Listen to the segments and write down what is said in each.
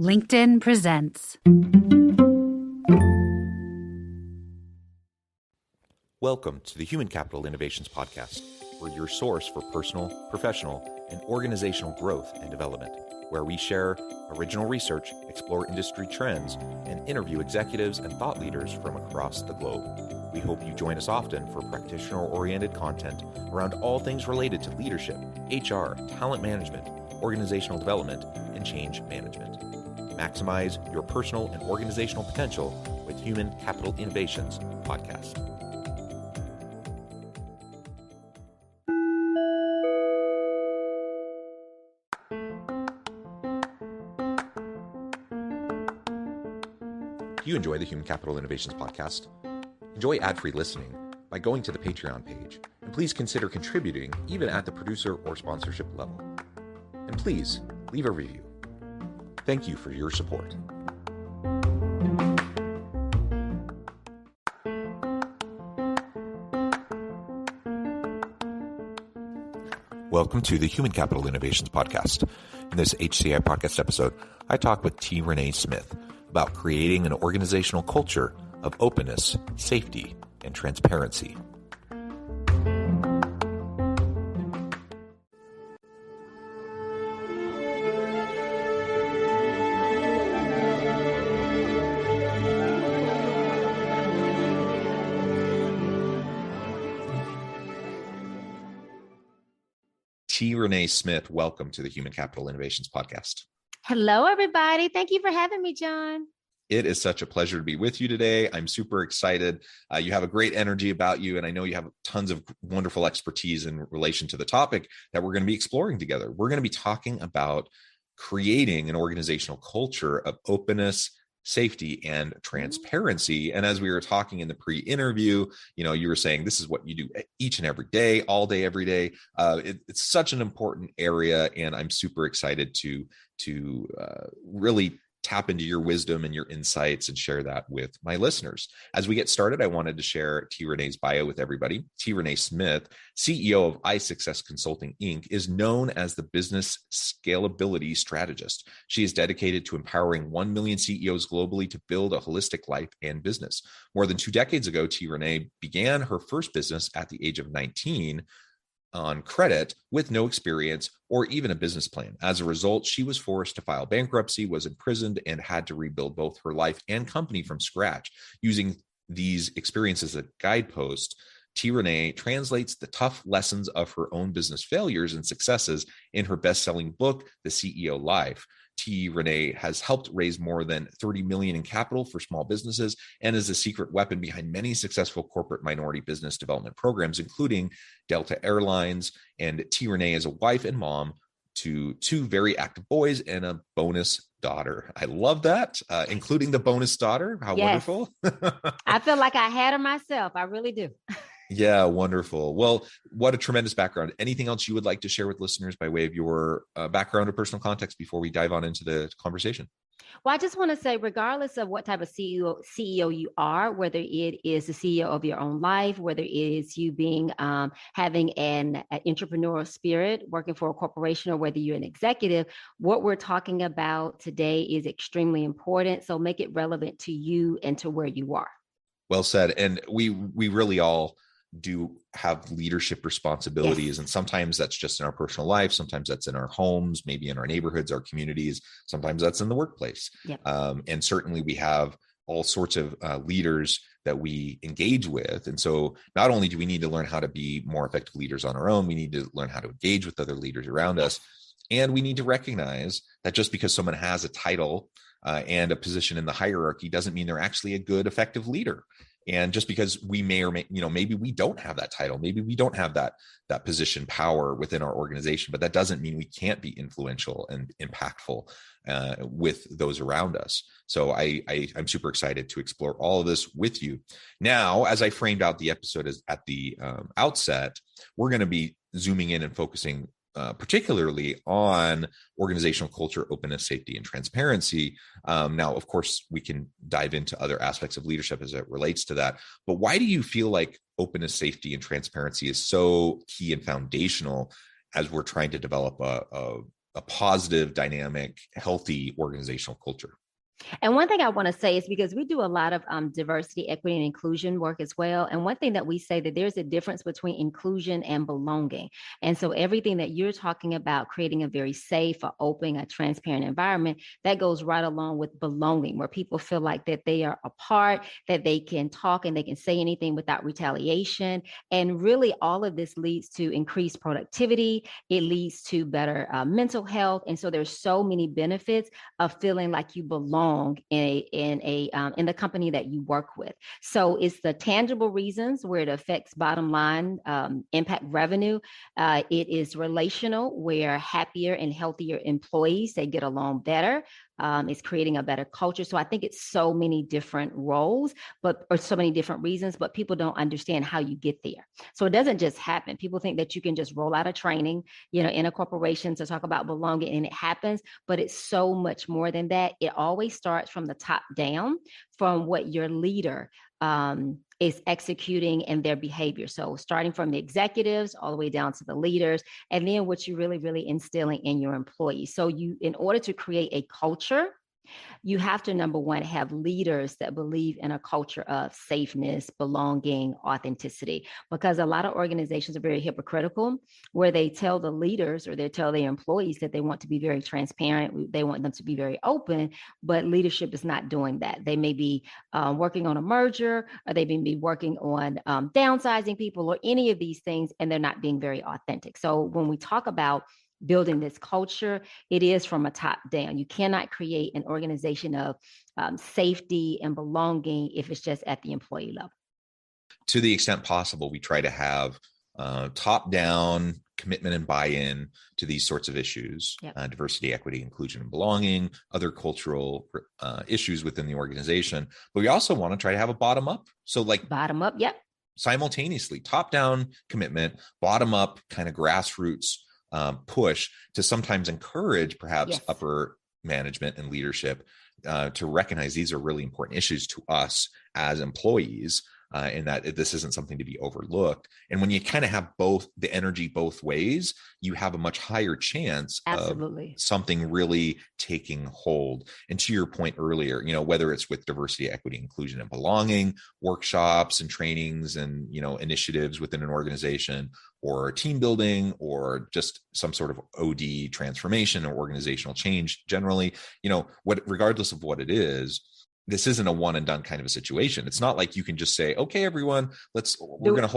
LinkedIn presents. Welcome to the Human Capital Innovations Podcast. We're your source for personal, professional, and organizational growth and development, where we share original research, explore industry trends, and interview executives and thought leaders from across the globe. We hope you join us often for practitioner-oriented content around all things related to leadership, HR, talent management, organizational development, and change management. Maximize your personal and organizational potential with Human Capital Innovations Podcast. Do you enjoy the Human Capital Innovations Podcast? Enjoy ad-free listening by going to the Patreon page, and please consider contributing even at the producer or sponsorship level. And please leave a review. Thank you for your support. Welcome to the Human Capital Innovations Podcast. In this HCI Podcast episode, I talk with Reneé Smith about creating an organizational culture of openness, safety, and transparency. Reneé Smith, welcome to the Human Capital Innovations Podcast. Hello, everybody. Thank you for having me, John. It is such a pleasure to be with you today. I'm super excited. You have a great energy about you, and I know you have tons of wonderful expertise in relation to the topic that we're going to be exploring together. We're going to be talking about creating an organizational culture of openness, safety, and transparency. And as we were talking in the pre-interview, you were saying this is what you do each and every day, all day, every day. It's such an important area, and I'm super excited to really tap into your wisdom and your insights and share that with my listeners. As we get started, I wanted to share Reneé's bio with everybody. Reneé Smith, CEO of iSuccess Consulting, Inc., is known as the business scalability strategist. She is dedicated to empowering 1 million CEOs globally to build a holistic life and business. More than 2 decades ago, Reneé began her first business at the age of 19 on credit with no experience or even a business plan. As a result, she was forced to file bankruptcy, was imprisoned, and had to rebuild both her life and company from scratch. Using these experiences as a guidepost, Reneé translates the tough lessons of her own business failures and successes in her best-selling book, The CEO Life. Reneé has helped raise more than $30 million in capital for small businesses and is a secret weapon behind many successful corporate minority business development programs, including Delta Airlines. And Reneé is a wife and mom to 2 very active boys and a bonus daughter. I love that, including the bonus daughter. How wonderful. I feel like I had her myself. I really do. Yeah, wonderful. Well, what a tremendous background. Anything else you would like to share with listeners by way of your background or personal context before we dive on into the conversation? Well, I just want to say, regardless of what type of CEO you are, whether it is the CEO of your own life, whether it is you being having an entrepreneurial spirit, working for a corporation, or whether you're an executive, what we're talking about today is extremely important. So make it relevant to you and to where you are. Well said. And we really all do have leadership responsibilities. Yes. And sometimes that's just in our personal life. Sometimes that's in our homes, maybe in our neighborhoods, our communities. Sometimes that's in the workplace. Yep. And certainly we have all sorts of leaders that we engage with. And so not only do we need to learn how to be more effective leaders on our own, we need to learn how to engage with other leaders around us. And we need to recognize that just because someone has a title and a position in the hierarchy doesn't mean they're actually a good, effective leader. And just because we may or may, maybe we don't have that title, maybe we don't have that position power within our organization, but that doesn't mean we can't be influential and impactful with those around us. So I'm super excited to explore all of this with you. Now, as I framed out the episode at the outset, we're going to be zooming in and focusing particularly on organizational culture, openness, safety, and transparency. Now, of course, we can dive into other aspects of leadership as it relates to that. But why do you feel like openness, safety, and transparency is so key and foundational as we're trying to develop a a positive, dynamic, healthy organizational culture. And one thing I want to say is because we do a lot of diversity, equity, and inclusion work as well. And one thing that we say that there's a difference between inclusion and belonging. And so everything that you're talking about, creating a very safe, a open, a transparent environment, that goes right along with belonging, where people feel like that they are a part, that they can talk and they can say anything without retaliation. And really all of this leads to increased productivity. It leads to better mental health. And so there's so many benefits of feeling like you belong in the company that you work with. So it's the tangible reasons where it affects bottom line, impact revenue. It is relational, where happier and healthier employees, they get along better. It's creating a better culture. So I think it's so many different roles, or so many different reasons, but people don't understand how you get there. So it doesn't just happen. People think that you can just roll out a training, in a corporation to talk about belonging and it happens, but it's so much more than that. It always starts from the top down, from what your leader is executing and their behavior. So starting from the executives all the way down to the leaders, and then what you really instilling in your employees. So in order to create a culture, you have to, number one, have leaders that believe in a culture of safeness, belonging, authenticity, because a lot of organizations are very hypocritical, where they tell the leaders or they tell their employees that they want to be very transparent. They want them to be very open, but leadership is not doing that. They may be working on a merger, or they may be working on downsizing people, or any of these things, and they're not being very authentic. So when we talk about building this culture, it is from a top down. You cannot create an organization of safety and belonging if it's just at the employee level. To the extent possible, we try to have top down commitment and buy-in to these sorts of issues, yep. Diversity, equity, inclusion, and belonging, other cultural issues within the organization. But we also want to try to have a bottom up. So like bottom up, yep. Simultaneously, top down commitment, bottom up kind of grassroots push to sometimes encourage perhaps yes. upper management and leadership to recognize these are really important issues to us as employees, and that this isn't something to be overlooked. And when you kind of have both the energy both ways, you have a much higher chance Absolutely. Of something really taking hold. And to your point earlier, whether it's with diversity, equity, inclusion, and belonging, workshops and trainings and, initiatives within an organization, or team building, or just some sort of OD transformation or organizational change generally, regardless of what it is, this isn't a one and done kind of a situation. It's not like you can just say, okay, everyone, we're going to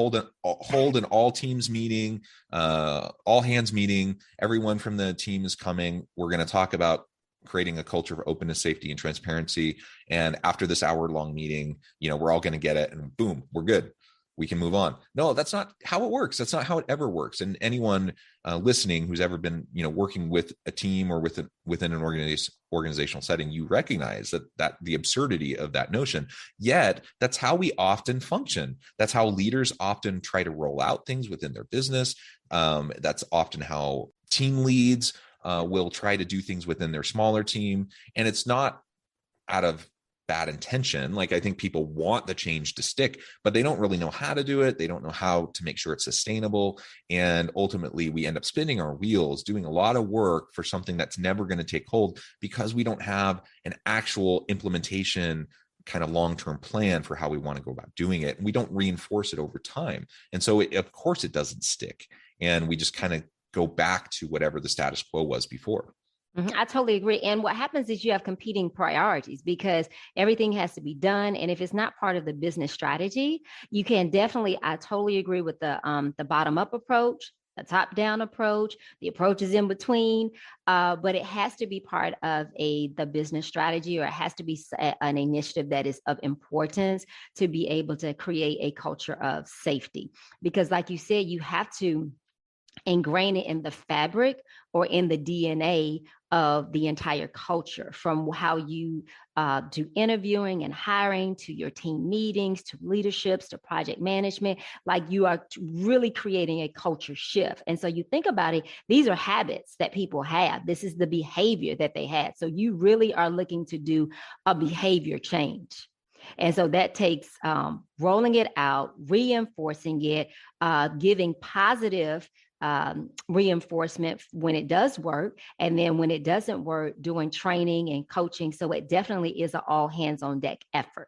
hold an all teams meeting, all hands meeting. Everyone from the team is coming. We're going to talk about creating a culture of openness, safety, and transparency. And after this hour-long meeting, we're all going to get it, and boom, we're good. We can move on. No, that's not how it works. That's not how it ever works. And anyone listening who's ever been, working with a team or within an organizational setting, you recognize that the absurdity of that notion. Yet that's how we often function. That's how leaders often try to roll out things within their business. That's often how team leads will try to do things within their smaller team. And it's not out of bad intention. Like, I think people want the change to stick, but they don't really know how to do it. They don't know how to make sure it's sustainable. And ultimately we end up spinning our wheels, doing a lot of work for something that's never going to take hold, because we don't have an actual implementation kind of long-term plan for how we want to go about doing it. And we don't reinforce it over time. And so of course it doesn't stick. And we just kind of go back to whatever the status quo was before. I totally agree. And what happens is you have competing priorities, because everything has to be done. And if it's not part of the business strategy, you can definitely, I totally agree with the bottom up approach, the top down approach, the approaches in between, but it has to be part of the business strategy, or it has to be an initiative that is of importance to be able to create a culture of safety. Because like you said, you have to ingrain it in the fabric or in the DNA of the entire culture, from how you do interviewing and hiring, to your team meetings, to leaderships, to project management. Like, you are really creating a culture shift. And so you think about it, these are habits that people have. This is the behavior that they had. So you really are looking to do a behavior change. And so that takes rolling it out, reinforcing it, giving positive reinforcement when it does work. And then when it doesn't work, doing training and coaching. So it definitely is an all hands on deck effort.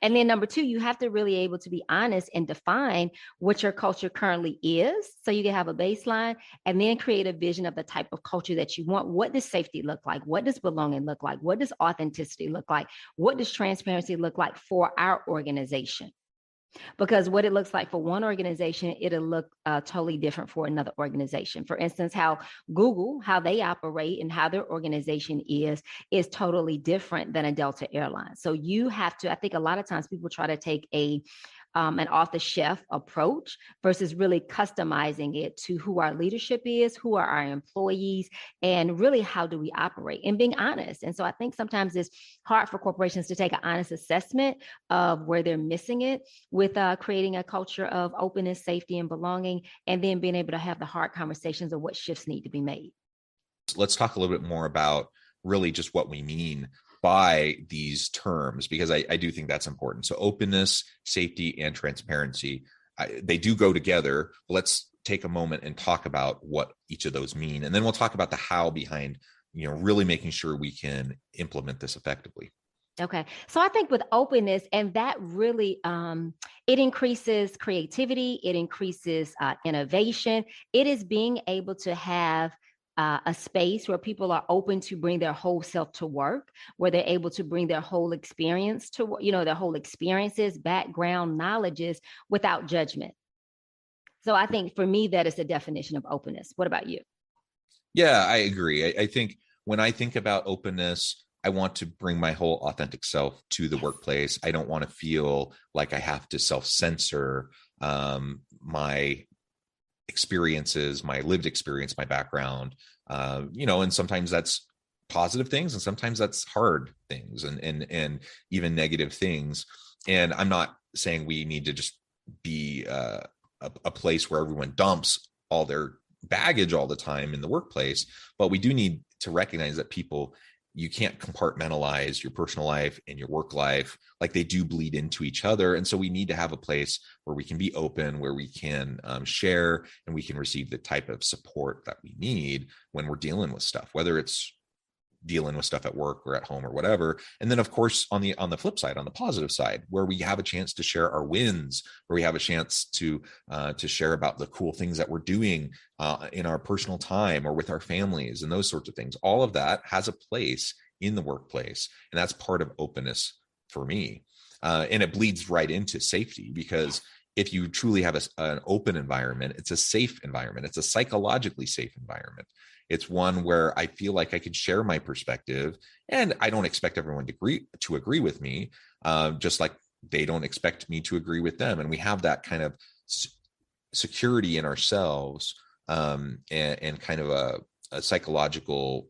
And then number two, you have to really able to be honest and define what your culture currently is. So you can have a baseline and then create a vision of the type of culture that you want. What does safety look like? What does belonging look like? What does authenticity look like? What does transparency look like for our organization? Because what it looks like for one organization, it'll look totally different for another organization. For instance, how Google, how they operate and how their organization is totally different than a Delta airline. So you have to, I think a lot of times people try to take an off-the-shelf approach versus really customizing it to who our leadership is, who are our employees, and really how do we operate and being honest. And so I think sometimes it's hard for corporations to take an honest assessment of where they're missing it with creating a culture of openness, safety, and belonging, and then being able to have the hard conversations of what shifts need to be made. Let's talk a little bit more about really just what we mean by these terms, because I do think that's important. So openness, safety, and transparency, they do go together. Let's take a moment and talk about what each of those mean. And then we'll talk about the how behind, really making sure we can implement this effectively. Okay. So I think with openness, and that really, it increases creativity, it increases innovation. It is being able to have a space where people are open to bring their whole self to work, where they're able to bring their whole experience to, their whole experiences, background, knowledges without judgment. So I think for me, that is the definition of openness. What about you? Yeah, I agree. I think when I think about openness, I want to bring my whole authentic self to the workplace. I don't want to feel like I have to self-censor my experiences, my lived experience, my background, and sometimes that's positive things and sometimes that's hard things and even negative things. And I'm not saying we need to just be a place where everyone dumps all their baggage all the time in the workplace, but we do need to recognize that you can't compartmentalize your personal life and your work life. Like they do bleed into each other. And so we need to have a place where we can be open, where we can share and we can receive the type of support that we need when we're dealing with stuff, whether it's dealing with stuff at work or at home or whatever. And then of course, on the flip side, on the positive side, where we have a chance to share our wins, where we have a chance to share about the cool things that we're doing in our personal time or with our families and those sorts of things. All of that has a place in the workplace. And that's part of openness for me. And it bleeds right into safety, because if you truly have an open environment, it's a safe environment. It's a psychologically safe environment. It's one where I feel like I can share my perspective, and I don't expect everyone to agree with me, just like they don't expect me to agree with them. And we have that kind of security in ourselves, and kind of a psychological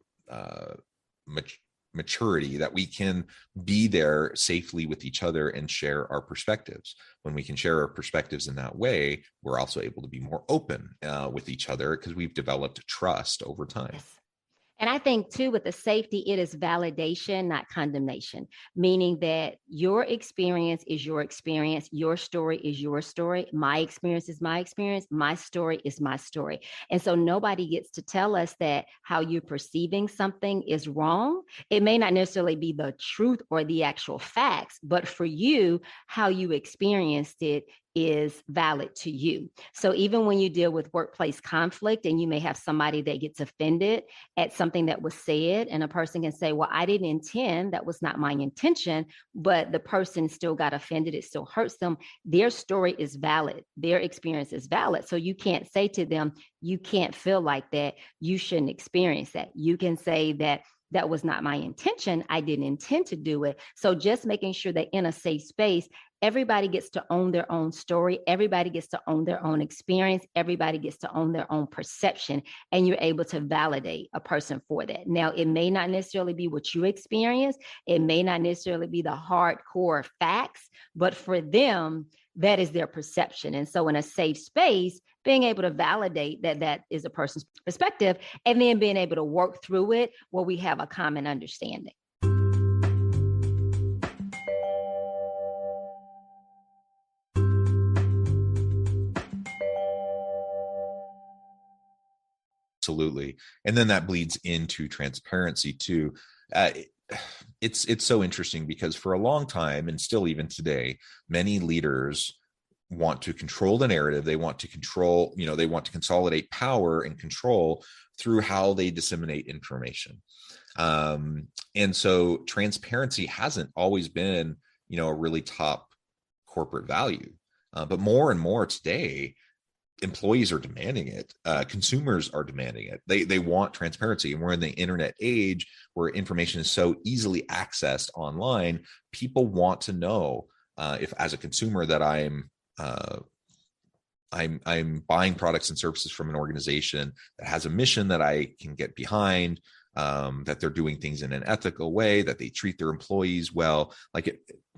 maturity that we can be there safely with each other and share our perspectives. When we can share our perspectives in that way, we're also able to be more open with each other because we've developed trust over time. Yes. And I think too, with the safety, it is validation, not condemnation, meaning that your experience is your experience. Your story is your story. My experience is my experience. My story is my story. And so nobody gets to tell us that how you're perceiving something is wrong. It may not necessarily be the truth or the actual facts, but for you, how you experienced it is valid to you. So even when you deal with workplace conflict and you may have somebody that gets offended at something that was said, and a person can say, well, I didn't intend, that was not my intention, but the person still got offended, it still hurts them. Their story is valid. Their experience is valid. So you can't say to them, you can't feel like that. You shouldn't experience that. You can say that was not my intention. I didn't intend to do it. So just making sure that in a safe space, everybody gets to own their own story. Everybody gets to own their own experience. Everybody gets to own their own perception. And you're able to validate a person for that. Now, it may not necessarily be what you experience. It may not necessarily be the hardcore facts, but for them, that is their perception. And so in a safe space, being able to validate that is a person's perspective, and then being able to work through it where we have a common understanding. absolutely. And then that bleeds into transparency too. It's so interesting because for a long time, and still even today, many leaders want to control the narrative. They want to control, they want to consolidate power and control through how they disseminate information. And so transparency hasn't always been, a really top corporate value. But more and more today, employees are demanding it. Consumers are demanding it. They want transparency. And we're in the internet age where information is so easily accessed online. People want to know if, as a consumer, that I'm buying products and services from an organization that has a mission that I can get behind, that they're doing things in an ethical way, that they treat their employees well.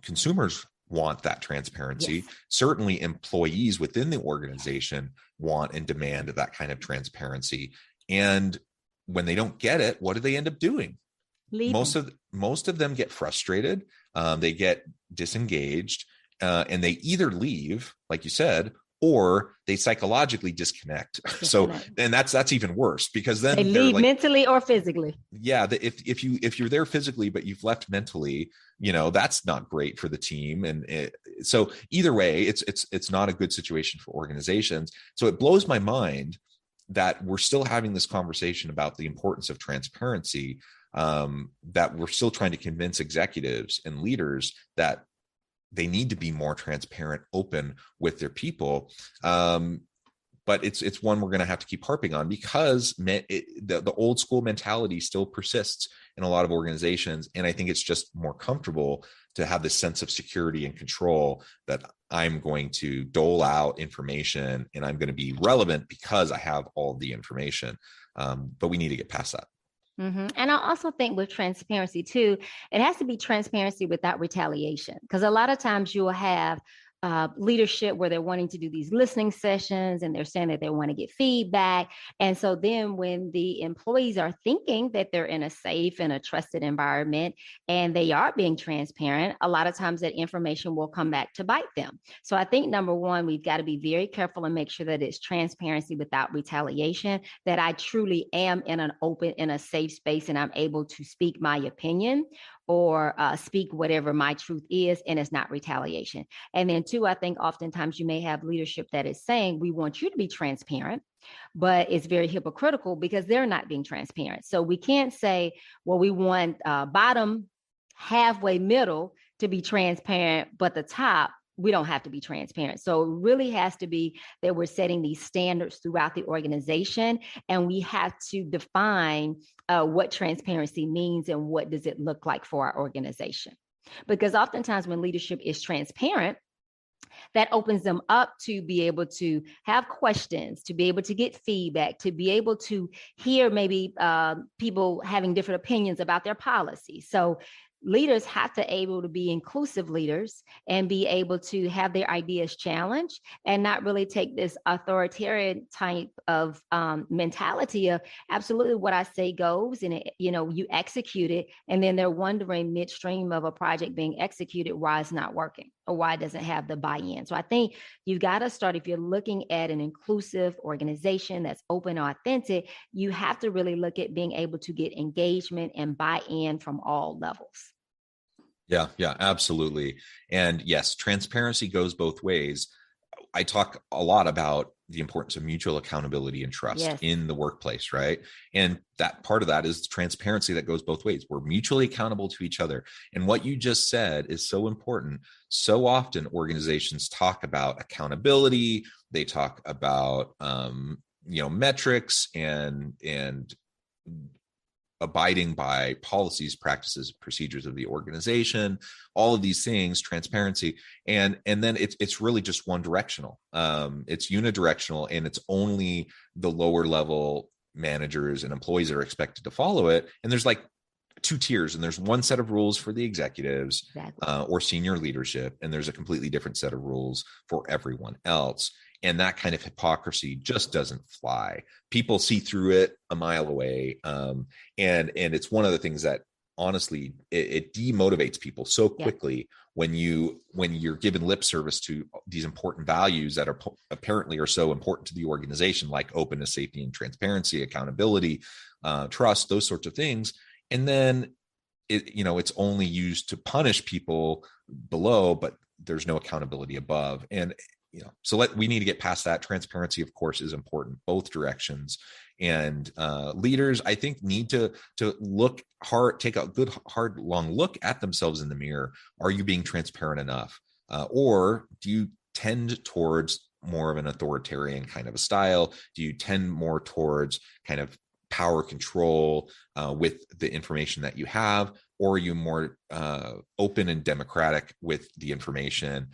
Consumers want that transparency. Yes. Certainly employees within the organization want and demand that kind of transparency. And when they don't get it, what do they end up doing? Leaving. Most of them get frustrated. They get disengaged, and they either leave, like you said, or they psychologically disconnect. So, and that's even worse, because then they leave mentally or physically. Yeah. If you're there physically, but you've left mentally, that's not great for the team. And so either way, it's not a good situation for organizations. So it blows my mind that we're still having this conversation about the importance of transparency, that we're still trying to convince executives and leaders that they need to be more transparent, open with their people. But it's one we're going to have to keep harping on, because the old school mentality still persists in a lot of organizations. And I think it's just more comfortable to have this sense of security and control that I'm going to dole out information and I'm going to be relevant because I have all the information. But we need to get past that. Mm-hmm. And I also think with transparency too, it has to be transparency without retaliation, because a lot of times you will have leadership where they're wanting to do these listening sessions and they're saying that they want to get feedback. And so then when the employees are thinking that they're in a safe and a trusted environment and they are being transparent, a lot of times that information will come back to bite them. So I think number one, we've got to be very careful and make sure that it's transparency without retaliation, that I truly am in an open, in a safe space, and I'm able to speak my opinion or speak whatever my truth is, and it's not retaliation. And then two, I think oftentimes you may have leadership that is saying, we want you to be transparent, but it's very hypocritical because they're not being transparent. So we can't say, well, we want bottom, halfway, middle to be transparent, but the top, we don't have to be transparent. So it really has to be that we're setting these standards throughout the organization, and we have to define what transparency means and what does it look like for our organization. Because oftentimes when leadership is transparent, that opens them up to be able to have questions, to be able to get feedback, to be able to hear maybe people having different opinions about their policy. So leaders have to able to be inclusive leaders and be able to have their ideas challenged and not really take this authoritarian type of mentality of absolutely what I say goes, and you execute it, and then they're wondering midstream of a project being executed why it's not working or why it doesn't have the buy-in. So I think you've got to start, if you're looking at an inclusive organization that's open and authentic, you have to really look at being able to get engagement and buy-in from all levels. Yeah, absolutely. And yes, transparency goes both ways. I talk a lot about the importance of mutual accountability and trust in the workplace, right? And that part of that is transparency that goes both ways. We're mutually accountable to each other. And what you just said is so important. So often organizations talk about accountability. They talk about, metrics and abiding by policies, practices, procedures of the organization, all of these things, transparency. And then it's really just one directional. It's unidirectional, and it's only the lower level managers and employees that are expected to follow it. And there's like two tiers, and there's one set of rules for the executives or senior leadership, and there's a completely different set of rules for everyone else. And that kind of hypocrisy just doesn't fly. People see through it a mile away. And it's one of the things that honestly, it demotivates people so Yeah. quickly when you're given lip service to these important values that are apparently are so important to the organization, like openness, safety, and transparency, accountability, trust, those sorts of things. And then it's only used to punish people below, but there's no accountability above. And so we need to get past that. Transparency, of course, is important, both directions. And leaders, I think, need to look hard, take a good, hard, long look at themselves in the mirror. Are you being transparent enough? Or do you tend towards more of an authoritarian kind of a style? Do you tend more towards kind of power control with the information that you have? Or are you more open and democratic with the information?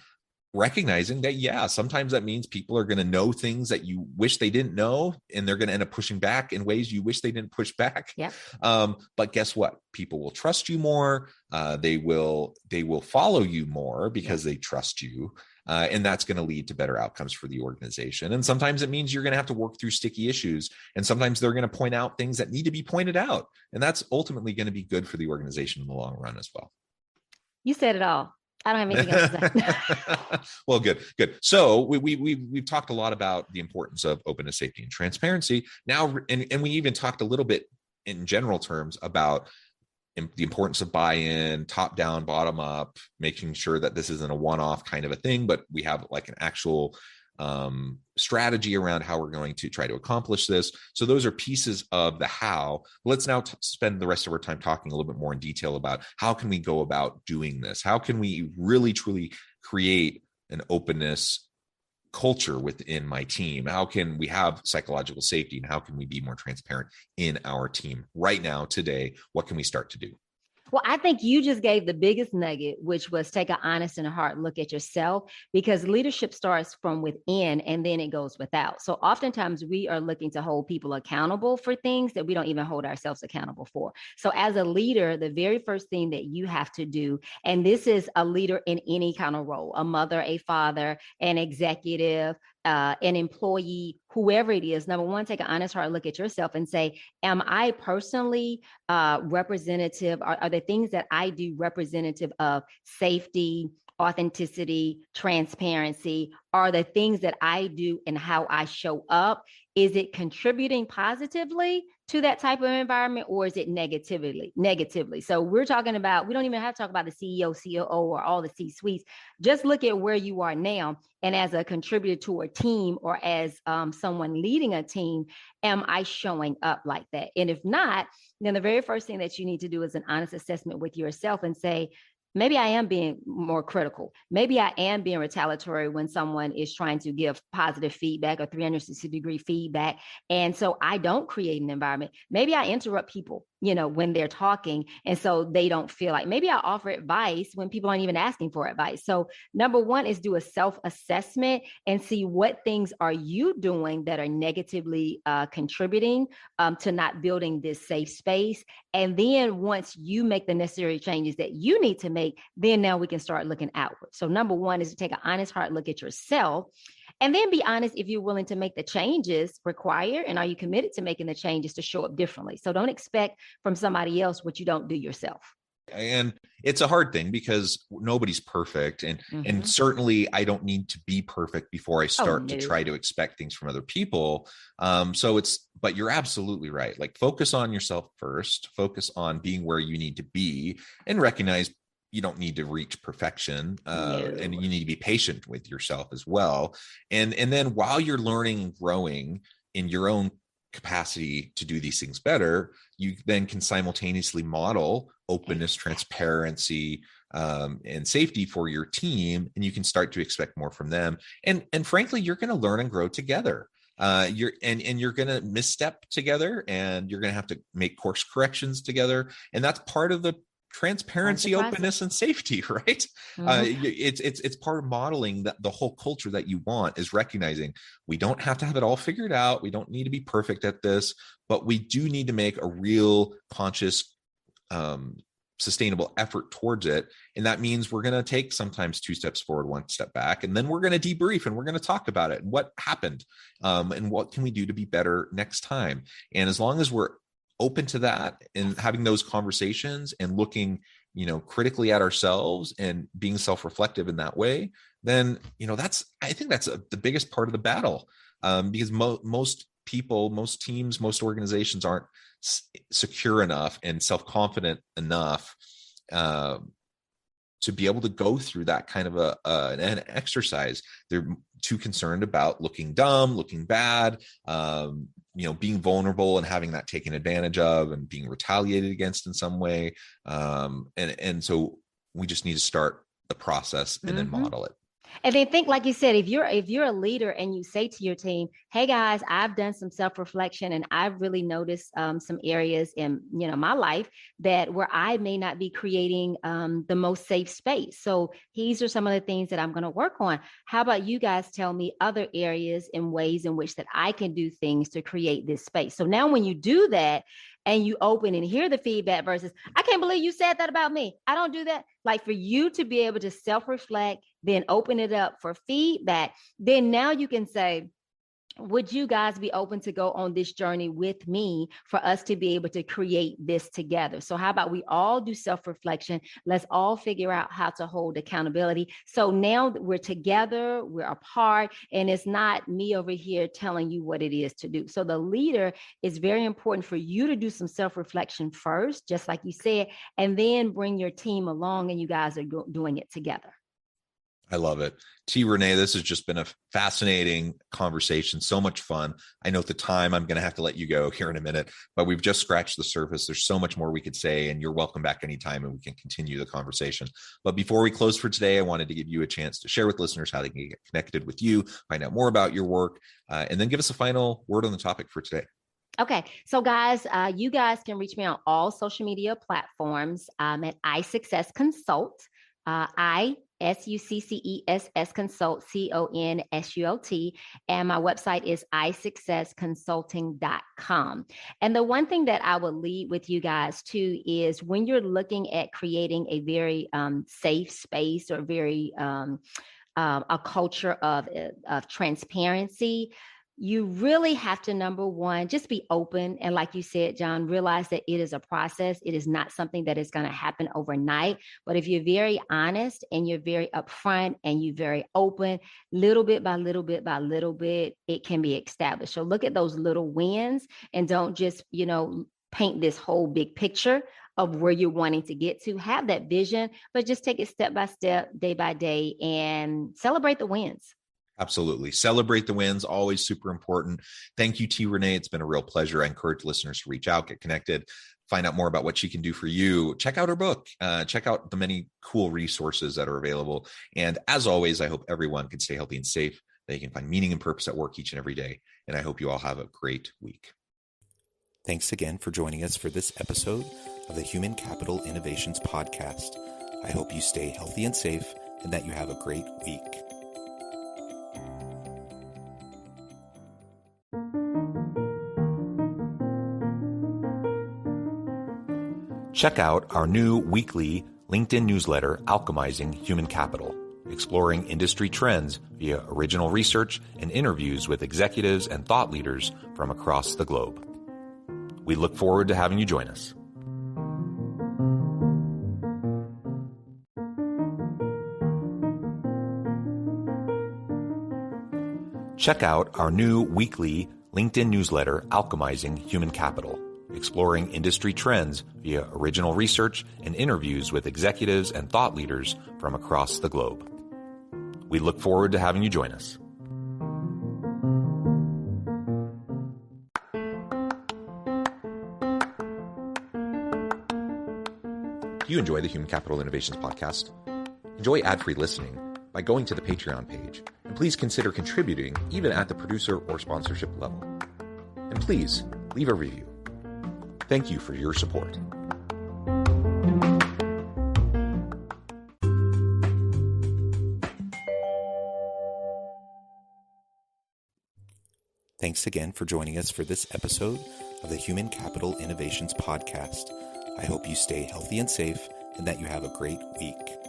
Recognizing that, sometimes that means people are going to know things that you wish they didn't know, and they're going to end up pushing back in ways you wish they didn't push back. Yeah. But guess what? People will trust you more. They will follow you more because they trust you. And that's going to lead to better outcomes for the organization. And sometimes it means you're going to have to work through sticky issues. And sometimes they're going to point out things that need to be pointed out. And that's ultimately going to be good for the organization in the long run as well. You said it all. I don't have anything else to say. Well, good. So we've talked a lot about the importance of openness, safety, and transparency. Now, and we even talked a little bit in general terms about the importance of buy-in, top down, bottom up, making sure that this isn't a one-off kind of a thing, but we have like an actual strategy around how we're going to try to accomplish this. So those are pieces of the how. Let's now spend the rest of our time talking a little bit more in detail about how can we go about doing this? How can we really, truly create an openness culture within my team? How can we have psychological safety, and how can we be more transparent in our team right now, today? What can we start to do? Well, I think you just gave the biggest nugget, which was take an honest and a hard look at yourself, because leadership starts from within and then it goes without. So oftentimes we are looking to hold people accountable for things that we don't even hold ourselves accountable for. So as a leader, the very first thing that you have to do, and this is a leader in any kind of role, a mother, a father, an executive, an employee, whoever it is, number one, take an honest hard look at yourself and say, am I personally representative? Are the things that I do representative of safety, authenticity, transparency? Are the things that I do and how I show up, is it contributing positively to that type of environment, or is it negatively? So we're talking about, we don't even have to talk about the CEO, COO, or all the C-suites. Just look at where you are now. And as a contributor to a team, or as someone leading a team, am I showing up like that? And if not, then the very first thing that you need to do is an honest assessment with yourself and say, maybe I am being more critical. Maybe I am being retaliatory when someone is trying to give positive feedback or 360-degree feedback. And so I don't create an environment. Maybe I interrupt people, when they're talking. And so they don't feel like, maybe I offer advice when people aren't even asking for advice. So number one is do a self-assessment and see what things are you doing that are negatively contributing to not building this safe space. And then once you make the necessary changes that you need to make, then now we can start looking outward. So number one is to take an honest, hard look at yourself, and then be honest if you're willing to make the changes required, and are you committed to making the changes to show up differently. So don't expect from somebody else what you don't do yourself. And it's a hard thing because nobody's perfect. And certainly I don't need to be perfect before I start to try to expect things from other people. But you're absolutely right. Like, focus on yourself first, focus on being where you need to be, and recognize you don't need to reach perfection, and you need to be patient with yourself as well. And then while you're learning and growing in your own capacity to do these things better, you then can simultaneously model openness, transparency, and safety for your team, and you can start to expect more from them. And frankly, you're going to learn and grow together. You're going to misstep together, and you're going to have to make course corrections together, and that's part of the transparency, openness, and safety, right? It's part of modeling that the whole culture that you want is recognizing we don't have to have it all figured out. We don't need to be perfect at this, but we do need to make a real conscious, sustainable effort towards it. And that means we're going to take sometimes 2 steps forward, 1 step back, and then we're going to debrief and we're going to talk about it and what happened, and what can we do to be better next time. And as long as we're open to that and having those conversations and looking, critically at ourselves and being self-reflective in that way, then, I think that's the biggest part of the battle. Because most people, most teams, most organizations aren't secure enough and self-confident enough to be able to go through that kind of an exercise. They're too concerned about looking dumb, looking bad, being vulnerable and having that taken advantage of and being retaliated against in some way. And so we just need to start the process and then model it. And then think, like you said, if you're a leader and you say to your team, hey guys, I've done some self-reflection and I've really noticed some areas in, my life that where I may not be creating the most safe space. So these are some of the things that I'm going to work on. How about you guys tell me other areas and ways in which that I can do things to create this space? So now when you do that, and you open and hear the feedback versus, I can't believe you said that about me. I don't do that. Like for you to be able to self-reflect, then open it up for feedback, then now you can say, would you guys be open to go on this journey with me for us to be able to create this together? So how about we all do self-reflection? Let's all figure out how to hold accountability. So now that we're together, we're apart, and it's not me over here telling you what it is to do. So the leader is very important for you to do some self-reflection first, just like you said, and then bring your team along and you guys are doing it together. I love it. Reneé, this has just been a fascinating conversation. So much fun. I know at the time I'm going to have to let you go here in a minute, but we've just scratched the surface. There's so much more we could say, and you're welcome back anytime and we can continue the conversation. But before we close for today, I wanted to give you a chance to share with listeners how they can get connected with you, find out more about your work, and then give us a final word on the topic for today. Okay. So guys, you guys can reach me on all social media platforms at iSuccess Consult. ISUCCESS Consult, CONSULT, and my website is isuccessconsulting.com. And the one thing that I would lead with you guys too is when you're looking at creating a very safe space or very a culture of transparency, you really have to, number one, just be open. And like you said, John, realize that it is a process. It is not something that is going to happen overnight. But if you're very honest and you're very upfront and you're very open, little bit by little bit by little bit, it can be established. So look at those little wins and don't just, paint this whole big picture of where you're wanting to get to. Have that vision, but just take it step by step, day by day, and celebrate the wins. Absolutely. Celebrate the wins. Always super important. Thank you, Reneé. It's been a real pleasure. I encourage listeners to reach out, get connected, find out more about what she can do for you. Check out her book. Check out the many cool resources that are available. And as always, I hope everyone can stay healthy and safe, that you can find meaning and purpose at work each and every day. And I hope you all have a great week. Thanks again for joining us for this episode of the Human Capital Innovations Podcast. I hope you stay healthy and safe and that you have a great week. Check out our new weekly LinkedIn newsletter, Alchemizing Human Capital, exploring industry trends via original research and interviews with executives and thought leaders from across the globe. We look forward to having you join us. Check out our new weekly LinkedIn newsletter, Alchemizing Human Capital, exploring industry trends via original research and interviews with executives and thought leaders from across the globe. We look forward to having you join us. Do you enjoy the Human Capital Innovations Podcast? Enjoy ad-free listening by going to the Patreon page, and please consider contributing even at the producer or sponsorship level. And please leave a review. Thank you for your support. Thanks again for joining us for this episode of the Human Capital Innovations Podcast. I hope you stay healthy and safe and that you have a great week.